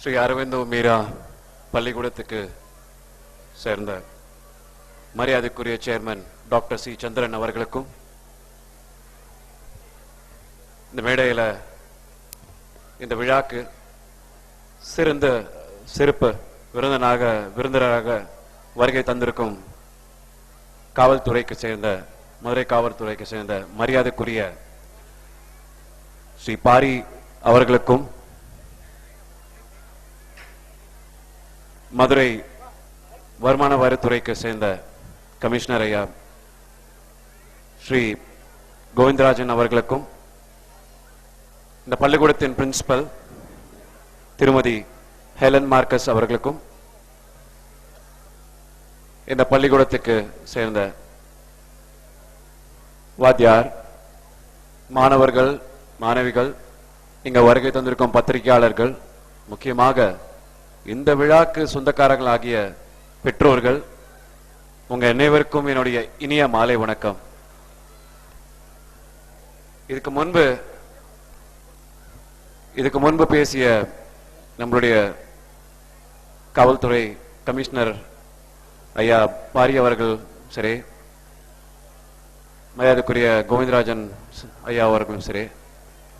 ஸ்ரீ அரவிந்தோ மீரா பள்ளிக்கூடத்துக்கு சேர்ந்த மரியாதைக்குரிய சேர்மன் டாக்டர் சி சந்திரன் அவர்களுக்கும் இந்த மேடையில் இந்த விழாக்கு சிறந்த சிறப்பு விருந்தினராக வருகை தந்திருக்கும் காவல்துறைக்கு சேர்ந்த மதுரை காவல்துறைக்கு சேர்ந்த மரியாதைக்குரிய ஸ்ரீ பாரி அவர்களுக்கும் மதுரை வருமான வரித்துறைக்கு சேர்ந்த கமிஷனர் ஐயா ஸ்ரீ கோவிந்தராஜன் அவர்களுக்கும் இந்த பள்ளிக்கூடத்தின் பிரின்சிபல் திருமதி ஹெலன் மார்க்கஸ் அவர்களுக்கும் இந்த பள்ளிக்கூடத்துக்கு சேர்ந்த வாத்தியார் மாணவர்கள் மாணவிகள் இங்க வருகை தந்திருக்கும் பத்திரிகையாளர்கள் முக்கியமாக இந்த விழாக்கு சொந்தக்காரர்கள் ஆகிய பெற்றோர்கள் உங்க அனைவருக்கும் என்னுடைய இனிய மாலை வணக்கம். இதுக்கு முன்பு பேசிய நம்மளுடைய காவல்துறை கமிஷனர் ஐயா பாரி அவர்கள் சரி, மரியாதைக்குரிய கோவிந்தராஜன் ஐயா அவர்களும் சரி,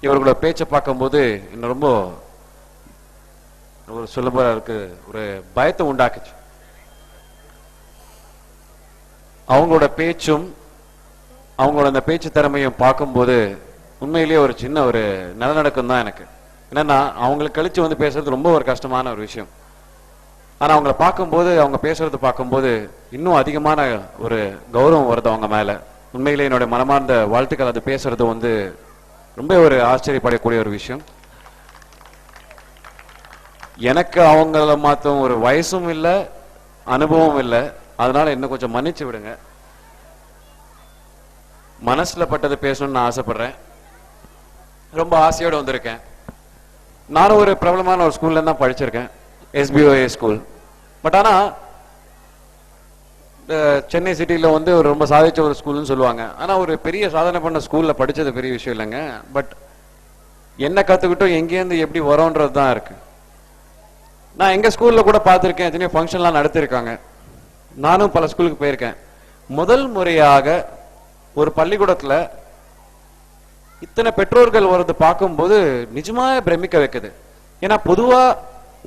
இவர்களோட பேச்சை பார்க்கும்போது இன்னும் ரொம்ப ஒரு சொல்லும்போது ஒரு பயத்தை உண்டாக்குச்சு. அவங்களோட பேச்சும் அவங்களோட அந்த பேச்சு திறமையும் பார்க்கும்போது உண்மையிலேயே ஒரு சின்ன ஒரு நிலநடுக்கம் தான் எனக்கு. என்னன்னா அவங்களுக்கு கழிச்சு வந்து பேசுறது ரொம்ப ஒரு கஷ்டமான ஒரு விஷயம். ஆனா அவங்கள பார்க்கும்போது அவங்க பேசுறது பார்க்கும்போது இன்னும் அதிகமான ஒரு கௌரவம் வருது அவங்க மேல. உண்மையிலே என்னுடைய மனமார்ந்த வாழ்த்துக்கள். அது பேசுறது வந்து ரொம்ப ஒரு ஆச்சரியப்படக்கூடிய ஒரு விஷயம். எனக்கு அவங்கள மாத்தம் ஒரு வயசும் இல்லை, அனுபவம் இல்லை. அதனால இன்னும் கொஞ்சம் மன்னிச்சு விடுங்க. மனசுல பட்டது பேசணும்னு நான் ஆசைப்படுறேன். ரொம்ப ஆசையோட வந்திருக்கேன். நானும் ஒரு பிரபலமான ஒரு ஸ்கூல்ல தான் படிச்சிருக்கேன், SBOA ஸ்கூல். பட் ஆனா சென்னை சிட்டியில வந்து ஒரு ரொம்ப சாதிச்ச ஒரு ஸ்கூல்னு சொல்லுவாங்க. ஆனா ஒரு பெரிய சாதனை பண்ண ஸ்கூல்ல படிச்சது பெரிய விஷயம் இல்லைங்க. பட் என்ன கத்துக்கிட்டோம், எங்கேருந்து எப்படி வரோன்றது தான் இருக்கு. நான் எங்க ஸ்கூல்ல கூட பார்த்துருக்கேன், எத்தனையோ ஃபங்க்ஷன்லாம் நடத்திருக்காங்க. நானும் பல ஸ்கூலுக்கு போயிருக்கேன். முதல் முறையாக ஒரு பள்ளிக்கூடத்துல இத்தனை பெற்றோர்கள் வரது பார்க்கும்போது நிஜமா பிரமிக்க வைக்குது. ஏன்னா பொதுவா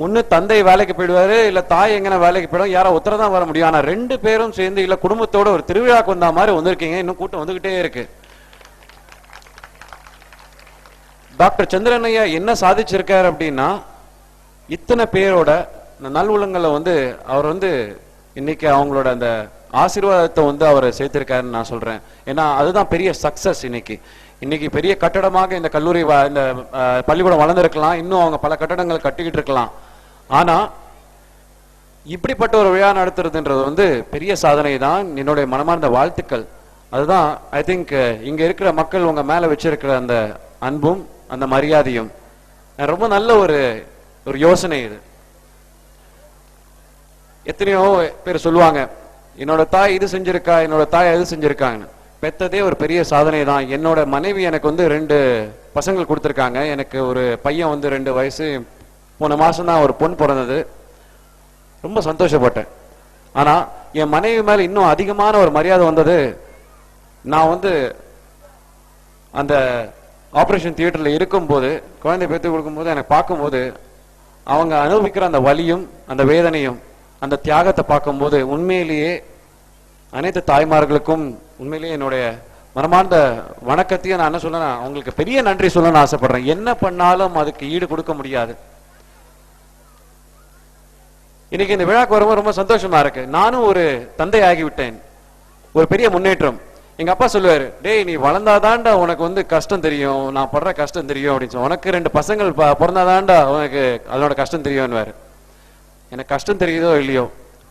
ஒண்ணு தந்தை வேலைக்கு போயிடுவாரு, இல்ல தாய் எங்கன்னா வேலைக்கு போயிடும், யாரோ ஒருத்தர் தான் வர முடியும். ஆனா ரெண்டு பேரும் சேர்ந்து இல்ல குடும்பத்தோட ஒரு திருவிழாக்கு வந்த மாதிரி வந்திருக்கீங்க. இன்னும் கூட்டம் வந்துகிட்டே இருக்கு. டாக்டர் சந்திரன் ஐயா என்ன சாதிச்சிருக்காரு அப்படின்னா, இத்தனை பேரோட நல்வுலங்களை வந்து அவர் வந்து இன்னைக்கு அவங்களோட அந்த ஆசீர்வாதத்தை வந்து அவர் சேர்த்திருக்காருன்னு நான் சொல்றேன். ஏன்னா அதுதான் பெரிய சக்சஸ். இன்னைக்கு பெரிய கட்டடமாக இந்த கல்லூரி இந்த பள்ளிக்கூடம் வளர்ந்துருக்கலாம், இன்னும் அவங்க பல கட்டடங்கள் கட்டிக்கிட்டு இருக்கலாம். ஆனா இப்படிப்பட்ட ஒரு விழா நடத்துறதுன்றது வந்து பெரிய சாதனை தான். என்னுடைய மனமார்ந்த வாழ்த்துக்கள். அதுதான் ஐ திங்க் இங்க இருக்கிற மக்கள் உங்க மேல வச்சிருக்கிற அந்த அன்பும் அந்த மரியாதையும் ரொம்ப நல்ல ஒரு யோசனை இது. எத்தனையோ பேர் சொல்லுவாங்க, என்னோட தாய் இது செஞ்சிருக்கா, என்னோட தாய் அது செஞ்சிருக்காங்க. பெத்ததே ஒரு பெரிய சாதனை தான். என்னோட மனைவி எனக்கு வந்து 2 பசங்கள் கொடுத்துருக்காங்க. எனக்கு ஒரு பையன் வந்து 2 வயசு, போன மாசம் தான் ஒரு பொண்ணு பிறந்தது. ரொம்ப சந்தோஷப்பட்டேன். ஆனா என் மனைவி மேல இன்னும் அதிகமான ஒரு மரியாதை வந்தது, நான் வந்து அந்த ஆபரேஷன் தியேட்டர்ல இருக்கும்போது, குழந்தை பெற்று கொடுக்கும்போது எனக்கு பார்க்கும்போது அவங்க அனுபவிக்கிற அந்த வலியும் அந்த வேதனையும் அந்த தியாகத்தை பார்க்கும்போது உண்மையிலேயே அனைத்து தாய்மார்களுக்கும் உண்மையிலேயே என்னுடைய மனமார்ந்த வணக்கத்தையும் நான் என்ன சொல்ல, அவங்களுக்கு பெரிய நன்றி சொல்ல நான் ஆசைப்படுறேன். என்ன பண்ணாலும் அதுக்கு ஈடு கொடுக்க முடியாது. இன்னைக்கு இந்த விழாக்கு வரும்போது ரொம்ப சந்தோஷமா இருக்கு. நானும் ஒரு தந்தை ஆகிவிட்டேன். ஒரு பெரிய முன்னேற்றம். எங்க அப்பா சொல்லுவாரு, டேய் நீ வளர்ந்தாதான்டா உனக்கு வந்து கஷ்டம் தெரியும், நான் படுற கஷ்டம் தெரியும் அப்படின்னு சொல்லி. உனக்கு 2 பசங்கள் பிறந்தாதான்டா உனக்கு அதனோட கஷ்டம் தெரியும்னு. எனக்கு கஷ்டம் தெரியுதோ இல்லையோ,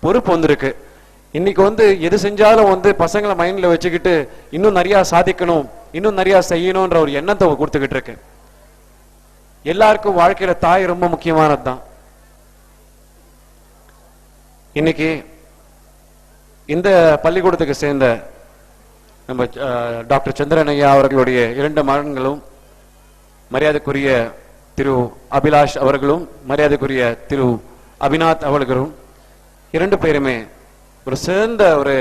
பொறுப்பு வந்திருக்கு. இன்னைக்கு வந்து எது செஞ்சாலும் வந்து பசங்களை மைண்ட்ல வச்சுக்கிட்டு இன்னும் நிறைய சாதிக்கணும், இன்னும் நிறைய செய்யணும்ன்ற ஒரு எண்ணத்தை கொடுத்துக்கிட்டு இருக்கு. எல்லாருக்கும் வாழ்க்கையில தாய் ரொம்ப முக்கியமானது தான். இன்னைக்கு இந்த பள்ளிக்கூடத்துக்கு சேர்ந்த நம்ம டாக்டர் சந்திரன் ஐயா அவர்களுடைய 2 மகன்களும் மரியாதைக்குரிய திரு அபிலாஷ் அவர்களும் மரியாதைக்குரிய திரு அபிநாத் அவர்களும் 2 பேருமே ஒரு சிறந்த ஒரு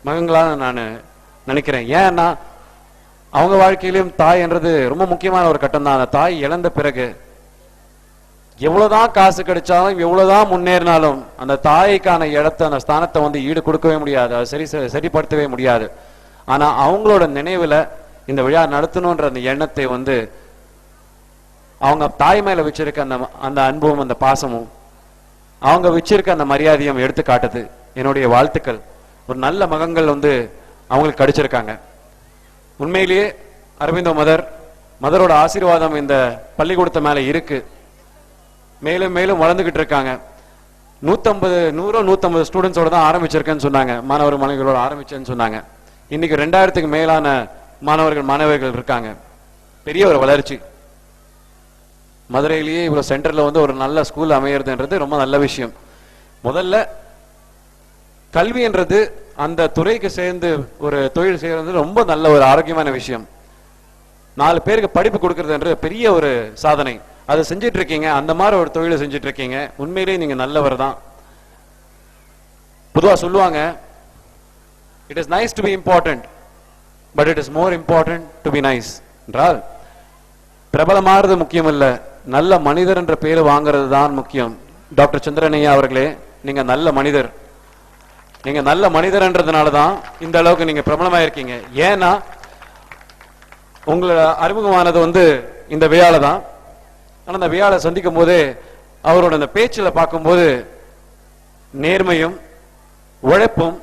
மகங்களாக நான் நினைக்கிறேன். ஏன்னா அவங்க வாழ்க்கையிலும் தாய் என்றது ரொம்ப முக்கியமான ஒரு கட்டம் தான். அந்த தாய் இழந்த பிறகு எவ்வளவுதான் காசு கிடைச்சாலும் எவ்வளவுதான் முன்னேறினாலும் அந்த தாய்க்கான இடத்தை அந்த ஸ்தானத்தை வந்து ஈடு கொடுக்கவே முடியாது, அதை சரிப்படுத்தவே முடியாது. ஆனா அவங்களோட நினைவுல இந்த விழா நடத்தணும்ன்ற அந்த எண்ணத்தை வந்து அவங்க தாய் மேல வச்சிருக்க அந்த அன்பும் அந்த பாசமும் அவங்க வச்சிருக்க அந்த மரியாதையும் எடுத்து காட்டுது. என்னுடைய வாழ்த்துக்கள். ஒரு நல்ல மகங்கள் வந்து அவங்களுக்கு கிடைச்சிருக்காங்க. உண்மையிலேயே அரவிந்தோ மதரோட ஆசீர்வாதம் இந்த பள்ளிக்கூடத்து மேல இருக்கு. மேலும் மேலும் வளர்ந்துகிட்டு இருக்காங்க. 150 ஸ்டூடெண்ட்ஸோட தான் ஆரம்பிச்சிருக்கேன்னு சொன்னாங்க, மாணவர் மாணவிகளோட ஆரம்பிச்சேன்னு சொன்னாங்க. இன்னைக்கு 2000க்கு மேலான மாணவர்கள் இருக்காங்க. பெரிய ஒரு வளர்ச்சி. மதுரையிலேயே இவ்வளவு சென்டர்ல வந்து ஒரு நல்ல ஸ்கூல் அமையறதுன்றது ரொம்ப நல்ல விஷயம். முதல்ல கல்வி என்றது அந்த துறைக்கு சேர்ந்து ஒரு தொழில் செய்யறது ரொம்ப நல்ல ஒரு ஆரோக்கியமான விஷயம். 4 பேருக்கு படிப்பு கொடுக்கறதுன்றது பெரிய ஒரு சாதனை. அதை செஞ்சிட்டு இருக்கீங்க. அந்த மாதிரி ஒரு தொழிலை செஞ்சிட்டு இருக்கீங்க. உண்மையிலேயே நீங்க நல்லவர் தான். பொதுவா சொல்லுவாங்க, it is nice to be important but it is more important to be nice என்றால், பிரபலமானது முக்கியம் இல்ல, நல்ல மனிதர் என்ற பேரு வாங்குறது தான் முக்கியம். டாக்டர் சந்திரனையா அவர்களே, நீங்க நல்ல மனிதர். நீங்க நல்ல மனிதர்ன்றதுனாலதான் இந்த அளவுக்கு நீங்க பிரபலமா இருக்கீங்க. ஏன்னா உங்களோட அறிமுகமானது வந்து இந்த விழால தான். ஆனா அந்த விழால சந்திக்கும் போதே அவரோட அந்த பேச்சுல பார்க்கும்போது நேர்மையும் உழைப்பும்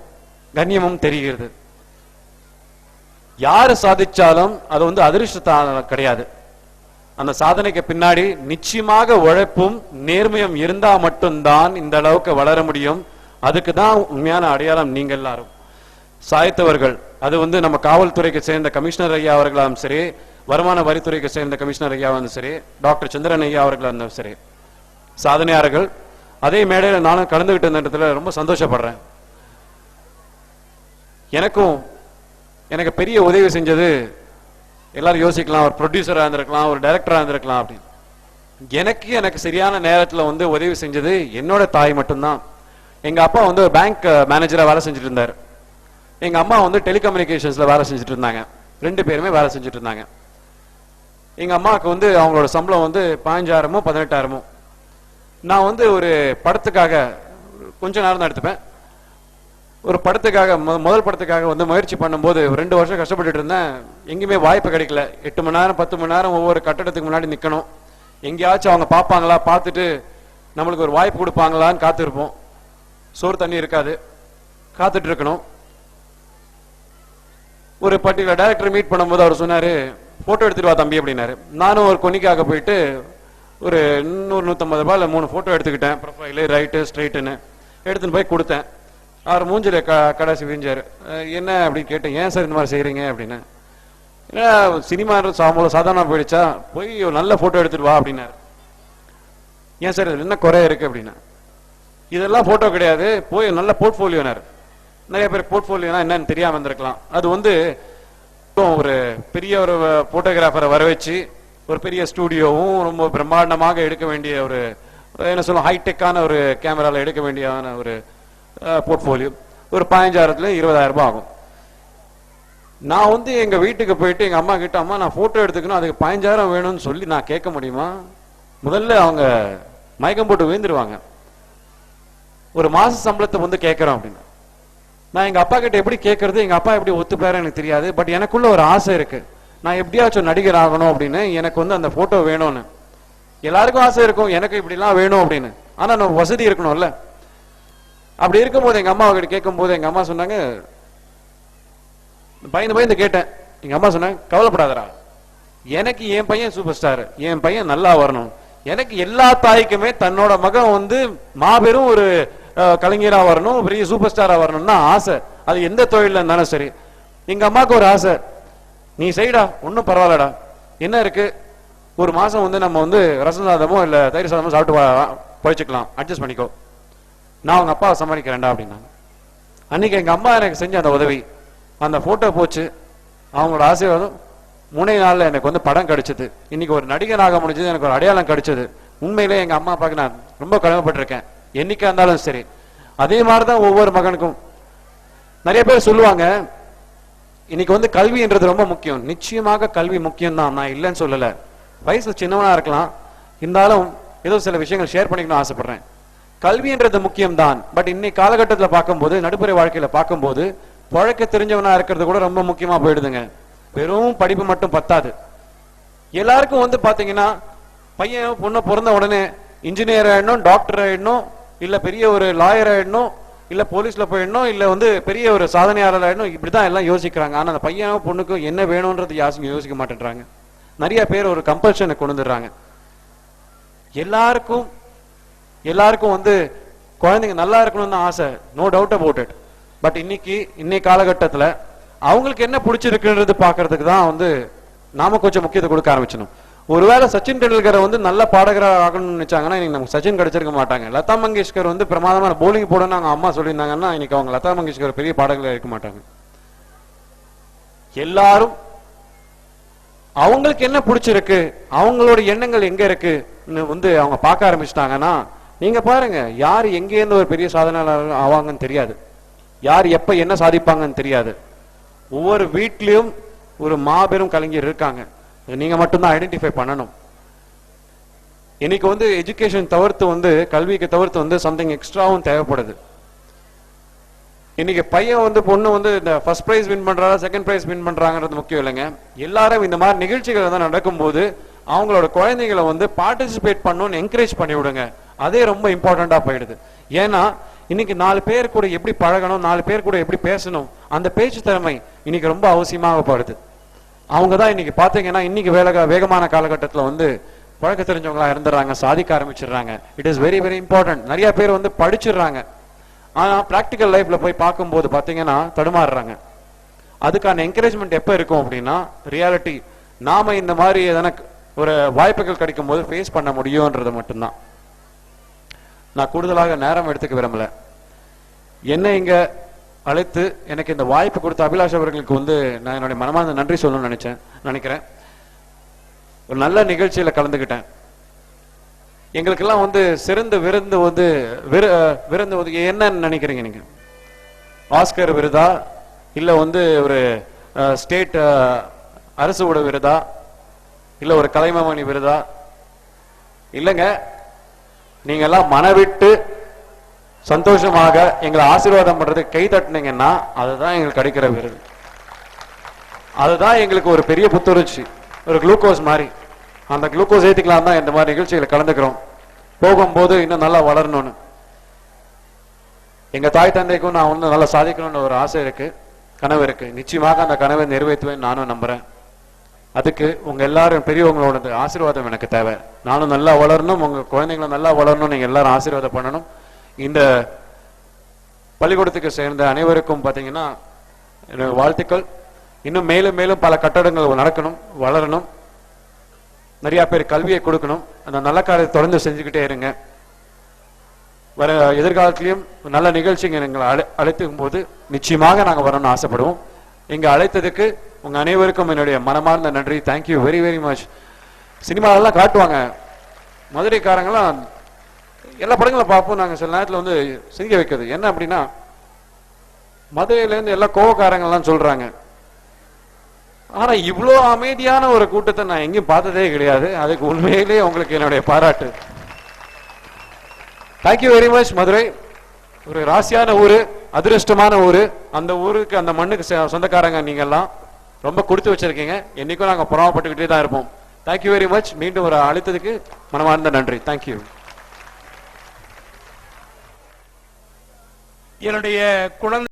கண்ணியமும் தெரிகிறது. யாரு சாதிச்சாலும் அது வந்து அதிர்ஷ்டத்தால கிடையாது. அந்த சாதனைக்கு பின்னாடி நிச்சயமாக உழைப்பும் நேர்மையும் இருந்தா மட்டும்தான் இந்த அளவுக்கு வளர முடியும். அதுக்கு தான் உண்மையான அடையாளம் நீங்க எல்லாரும். சாய்த்தவர்கள், அது வந்து நம்ம காவல்துறைக்கு சேர்ந்த கமிஷனர் ஐயா அவர்களாலும் சரி, வருமான வரித்துறைக்கு சேர்ந்த கமிஷனர் ஐயாவும் சரி, டாக்டர் சந்திரன் ஐயா அவர்களாலும் சரி, சாதனையாளர்கள். அதே மேடையில் நானும் கலந்துகிட்டு இருந்த ரொம்ப சந்தோஷப்படுறேன். எனக்கு பெரிய உதவி செஞ்சது, எல்லாரும் யோசிக்கலாம், ஒரு ப்ரொடியூசரா இருந்திருக்கலாம், ஒரு டைரக்டரா இருந்திருக்கலாம் அப்படின்னு. எனக்கு சரியான நேரத்தில் வந்து உதவி செஞ்சது என்னோட தாய் மட்டும்தான். எங்க அப்பா வந்து ஒரு பேங்க் மேனேஜரா வேலை செஞ்சுட்டு இருந்தார். எங்க அம்மா வந்து டெலிகம்யூனிகேஷன்ஸ்ல வேலை செஞ்சுட்டு இருந்தாங்க. 2 பேருமே வேலை செஞ்சுட்டு இருந்தாங்க. எங்க அம்மாவுக்கு வந்து அவங்களோட சம்பளம் வந்து 15,000மோ 18,000மோ. நான் வந்து ஒரு படத்துக்காக கொஞ்ச நேரம் தான் எடுத்துப்பேன். ஒரு படத்துக்காக முதல் படத்துக்காக வந்து முயற்சி பண்ணும்போது 2 வருஷம் கஷ்டப்பட்டுட்டு இருந்தேன். எங்கேயுமே வாய்ப்பு கிடைக்கல. 8 மணி நேரம் 10 மணி நேரம் ஒவ்வொரு கட்டடத்துக்கு முன்னாடி நிக்கணும். எங்கேயாச்சும் அவங்க பார்ப்பாங்களா, பார்த்துட்டு நம்மளுக்கு ஒரு வாய்ப்பு கொடுப்பாங்களான்னு காத்திருப்போம். சோறு தண்ணி இருக்காது, காத்துட்டு இருக்கணும். ஒரு பர்டிகுலர் டைரக்டர் மீட் பண்ணும்போது அவர் சொன்னாரு, போட்டோ எடுத்துட்டு வா தம்பி அப்படின்னாரு. நானும் ஒரு கொனிக்காக போயிட்டு ஒரு 100-150 ரூபாயில 3 போட்டோ எடுத்துக்கிட்டேன். ப்ரொஃபைலு, ரைட்டு, ஸ்ட்ரைட்டுன்னு எடுத்துன்னு போய் கொடுத்தேன். அவர் மூஞ்சில கடைசி விரிஞ்சாரு. என்ன அப்படின்னு கேட்டேன். ஏன் சார் இந்த மாதிரி செய்யறீங்க அப்படின்னு. ஏன்னா சினிமா சாதாரண போயிடுச்சா, போய் நல்ல போட்டோ எடுத்துட்டு வா அப்படின்னாரு. ஏன் சார் இதுல என்ன குறை இருக்கு அப்படின்னா, இதெல்லாம் போட்டோ கிடையாது, போய் நல்ல போர்ட்போலியோனாரு. நிறைய பேர் போர்ட்போலியோனா என்னன்னு தெரியாம இருந்திருக்கலாம். அது வந்து ஒரு பெரிய ஒரு போட்டோகிராஃபரை வர வச்சு ஒரு பெரிய ஸ்டூடியோவும் ரொம்ப பிரம்மாண்டமாக எடுக்க வேண்டிய ஒரு என்ன சொல்ல ஹைடெக்கான ஒரு கேமரால எடுக்க வேண்டியான ஒரு போர்ட்போலியோ ஒரு 15,000-20,000 ரூபாய் ஆகும். நான் வந்து எங்க வீட்டுக்கு போயிட்டு எங்க அம்மா கிட்ட, அம்மா நான் போட்டோ எடுத்துக்கணும், அதுக்கு 15,000 வேணும்னு சொல்லி நான் கேட்க முடியுமா? முதல்ல அவங்க மயக்கம் போட்டு விழுந்துருவாங்க. ஒரு மாச சம்பளத்தை வந்து கேட்கறோம் அப்படின்னு நான் எங்க அப்பா கிட்ட எப்படி கேட்கறது, எங்க அப்பா எப்படி ஒத்துப்பாரு எனக்கு தெரியாது. பட் எனக்குள்ள ஒரு ஆசை இருக்கு, நான் எப்படியாச்சும் நடிகர் ஆகணும் அப்படின்னு. எனக்கு வந்து அந்த போட்டோ வேணும்னு. எல்லாருக்கும் ஆசை இருக்கும், எனக்கு இப்படிலாம் வேணும் அப்படின்னு. ஆனா நம்ம வசதி இருக்கணும்ல. அப்படி இருக்கும்போது எங்க அம்மா கிட்ட கேட்கும் போது எங்க அம்மா சொன்னாங்க, பயந்து கேட்டேன். எங்க அம்மா சொன்னாங்க, கவலைப்படாதரா, எனக்கு என் பையன் சூப்பர் ஸ்டார், என் பையன் நல்லா வரணும். எனக்கு எல்லா தாய்க்குமே தன்னோட மகன் வந்து மாபெரும் ஒரு கலைஞரா வரணும், பெரிய சூப்பர் ஸ்டாரா வரணும்னா ஆசை. அது எந்த தொழில இருந்தாலும் சரி. எங்க அம்மாவுக்கு ஒரு ஆசை, நீ செய்டா, ஒன்னும் பரவாயில்லடா, என்ன இருக்கு, ஒரு மாசம் வந்து நம்ம வந்து ரசம் சாதமோ இல்ல தயிர் சாதமோ சாப்பிட்டு பழிச்சுக்கலாம், அட்ஜஸ்ட் பண்ணிக்கோ, நான் அவங்க அப்பாவை சமாளிக்கிறேன்டா அப்படின்னாங்க. அன்னைக்கு எங்க அம்மா எனக்கு செஞ்ச அந்த உதவி, அந்த போட்டோ போச்சு, அவங்களோட ஆசீர்வாதம் 3 நாள்ல எனக்கு வந்து படம் கிடைச்சது. இன்னைக்கு ஒரு நடிகனாக முடிஞ்சது, எனக்கு ஒரு அடையாளம் கிடைச்சது. உண்மையிலே எங்க அம்மா அப்பாவுக்கு நான் ரொம்ப கடமைப்பட்டிருக்கேன், என்னைக்கா இருந்தாலும் சரி. அதே மாதிரிதான் ஒவ்வொரு மகனுக்கும். நிறைய பேர் சொல்லுவாங்க இன்னைக்கு வந்து கல்வின்றது ரொம்ப முக்கியம். நிச்சயமாக கல்வி முக்கியம் தான், நான் இல்லைன்னு சொல்லல. வயசு சின்னவனா இருக்கலாம், இருந்தாலும் ஏதோ சில விஷயங்கள் ஷேர் பண்ணிக்கணும்னு ஆசைப்படுறேன். கல்வின்றது முக்கியம்தான். பட் இன்னைக்கு காலகட்டத்தில் பார்க்கும்போது, நடுப்புற வாழ்க்கையில பார்க்கும்போது, பழக்க தெரிஞ்சவனா இருக்கிறது கூட ரொம்ப முக்கியமா போயிடுதுங்க. வெறும் படிப்பு மட்டும் பத்தாது. எல்லாருக்கும் வந்து பாத்தீங்கன்னா பையன் பொண்ணு பிறந்த உடனே இன்ஜினியர் ஆயிடணும், டாக்டர் ஆயிடணும், இல்ல பெரிய ஒரு லாயர் ஆயிடணும், இல்ல போலீஸ்ல போயிடணும், இல்ல வந்து பெரிய ஒரு சாதனையாளர் ஆயிடணும், இப்படிதான் எல்லாம் யோசிக்கிறாங்க. ஆனா அந்த பையனும் பொண்ணுக்கும் என்ன வேணும்ன்றது யாரும் யோசிக்க மாட்டேன்றாங்க. நிறைய பேர் ஒரு கம்பல்ஷனை கொண்டு வந்துடுறாங்க. எல்லாருக்கும் வந்து குழந்தைங்க நல்லா இருக்கணும்னு தான் ஆசை, no doubt about it. But இன்னைக்கு காலகட்டத்தில் அவங்களுக்கு என்ன பிடிச்சிருக்குன்றது பாக்குறதுக்கு தான் வந்து நாம கொஞ்சம் முக்கியத்துவம் கொடுக்க ஆரம்பிச்சணும். ஒருவேளை சச்சின் டெண்டுல்கரை வந்து நல்ல பாடகராக ஆகணும்னு நினைச்சாங்கன்னா இன்னைக்கு நமக்கு சச்சின் கிடைச்சிருக்க மாட்டாங்க. லதா மங்கேஷ்கர் வந்து பிரமாதமான போலிங் போடணும்னு அவங்க அம்மா சொல்லியிருந்தாங்கன்னா இன்னைக்கு அவங்க லதா மங்கேஷ்கர் பெரிய பாடகர்களாக இருக்க மாட்டாங்க. எல்லாரும் அவங்களுக்கு என்ன பிடிச்சிருக்கு, அவங்களோட எண்ணங்கள் எங்க இருக்குன்னு வந்து அவங்க பார்க்க ஆரம்பிச்சிட்டாங்கன்னா, நீங்க பாருங்க, யார் எங்கேருந்து ஒரு பெரிய சாதனையாளர் ஆவாங்கன்னு தெரியாது, யார் எப்ப என்ன சாதிப்பாங்கன்னு தெரியாது. ஒவ்வொரு வீட்லயும் ஒரு மாபெரும் கலைஞர் இருக்காங்க, நீங்க மட்டும்தான் ஐடென்டிஃபை பண்ணணும். இன்னைக்கு வந்து எஜுகேஷன் தவிர்த்து வந்து, கல்விக்கு தவிர்த்து வந்து சம்திங் எக்ஸ்ட்ராவும் தேவைப்படுது. இன்னைக்கு பையன் வந்து பொண்ணு வந்து இந்த ஃபர்ஸ்ட் பிரைஸ் வின் பண்றாங்க, செகண்ட் பிரைஸ் வின் பண்றாங்கிறது முக்கியம் இல்லைங்க. எல்லாரும் இந்த மாதிரி நிகழ்ச்சிகள் தான் நடக்கும்போது அவங்களோட குழந்தைகளை வந்து பார்ட்டிசிபேட் பண்ணணும்னு என்கரேஜ் பண்ணி விடுங்க. அதே ரொம்ப இம்பார்ட்டண்டா போயிடுது. ஏன்னா இன்னைக்கு 4 பேர் கூட எப்படி பழகணும், 4 பேர் கூட எப்படி பேசணும், அந்த பேச்சு திறமை இன்னைக்கு ரொம்ப அவசியமாகப்படுது. அவங்க தான் இன்னைக்கு பாத்தீங்கன்னா இன்னைக்கு வேகமான காலகட்டத்தில் வந்து பழக்க தெரிஞ்சவங்களா இருந்துடுறாங்க, சாதிக்க ஆரம்பிச்சிடுறாங்க. It is very very important. நிறைய பேர் வந்து படிச்சிடுறாங்க, ஆனா பிராக்டிக்கல் லைஃப்ல போய் பார்க்கும்போது பாத்தீங்கன்னா தடுமாறுறாங்க. அதுக்கான என்கரேஜ்மெண்ட் எப்ப இருக்கும் அப்படின்னா, ரியாலிட்டி நாம இந்த மாதிரி எதனா ஒரு வாய்ப்புகள் கிடைக்கும் போது ஃபேஸ் பண்ண முடியும்ன்றது மட்டும்தான். நான் கூடுதலாக நேரம் எடுத்துக்க விரும்பல. என்ன இங்க அழைத்து எனக்கு இந்த வாய்ப்பு கொடுத்த அபிலாஷ் அவர்களுக்கு வந்து நான் என்னுடைய மனமார்ந்த நன்றி சொல்லணும்னு நினைக்கிறேன். ஒரு நல்ல நிகழ்ச்சியில கலந்துக்கிட்டேன். எங்களுக்கெல்லாம் வந்து சிறந்த விருந்து வந்து விருந்து என்னன்னு நினைக்கிறீங்க நீங்க? ஆஸ்கர் விருதா, இல்ல வந்து ஒரு ஸ்டேட் அரசு விருதா, இல்ல ஒரு கலைமாமணி விருதா? இல்லைங்க, நீங்க எல்லாம் மனவிட்டு சந்தோஷமாக எங்களை ஆசீர்வாதம் பண்றதுக்கு கை தட்டினீங்கன்னா அதுதான் எங்களுக்கு கிடைக்கிற விருது. அதுதான் எங்களுக்கு ஒரு பெரிய புத்துணர்ச்சி, ஒரு குளுக்கோஸ் மாதிரி. அந்த குளுக்கோஸ் ஏத்திக்கலாம் தான் இந்த மாதிரி நிகழ்ச்சிகளை கலந்துக்கிறோம். போகும்போது இன்னும் நல்லா வளரணும்னு எங்க தாய் தந்தைக்கும் நான் வந்து நல்லா சாதிக்கணும்னு ஒரு ஆசை இருக்கு, கனவு இருக்கு. நிச்சயமாக அந்த கனவை நிறைவேற்றுவேன் நானும் நம்புறேன். அதுக்கு உங்க எல்லாரும் பெரியவங்களோட ஆசீர்வாதம் எனக்கு தேவை. நானும் நல்லா வளரணும், உங்க குழந்தைங்களும் நல்லா வளரணும், நீங்க எல்லாரும் ஆசீர்வாதம் பண்ணணும். இந்த பள்ளிக்கூடத்துக்கு சேர்ந்த அனைவருக்கும் பாத்தீங்கன்னா வாழ்த்துக்கள். இன்னும் மேலும் மேலும் பல கட்டடங்கள் நடக்கணும், வளரணும், நிறைய பேர் கல்வியை கொடுக்கணும். அந்த நல்ல காரியத்தை தொடர்ந்து செஞ்சுக்கிட்டே இருங்க. வர எதிர்காலத்திலையும் நல்ல நிகழ்ச்சிங்க எங்களை அழைத்துக்கும் போது நிச்சயமாக நாங்கள் வரணும்னு ஆசைப்படுவோம். இங்க அழைத்ததுக்கு உங்க அனைவருக்கும் என்னுடைய மனமார்ந்த நன்றி. Thank you very very much. சினிமாவெல்லாம் காட்டுவாங்க, மதுரைக்காரங்களாம் எல்லா படங்களும் பார்ப்போம். நாங்கள் சில நேரத்தில் வந்து சிரிக்க வைக்கிறது என்ன அப்படின்னா, மதுரையிலேருந்து எல்லா கோவக்காரங்கள்லாம் சொல்றாங்க. ஆனா இவ்வளோ அமைதியான ஒரு கூட்டத்தை நான் எங்கேயும் பார்த்ததே கிடையாது. அதுக்கு உண்மையிலேயே உங்களுக்கு என்னுடைய பாராட்டு. Thank you very much. மதுரை ஒரு ராசியான ஊரு, அதிருஷ்டமான ஊரு. அந்த ஊருக்கு, அந்த மண்ணுக்கு சொந்தக்காரங்க நீங்க எல்லாம் ரொம்ப கொடுத்து வச்சிருக்கீங்க. என்னைக்கும் நாங்கள் புறாமப்பட்டுக்கிட்டே தான் இருப்போம். Thank you very much. மீண்டும் ஒரு அழைத்ததுக்கு மனமார்ந்த நன்றி. தேங்க்யூ. என்னுடைய குழந்தை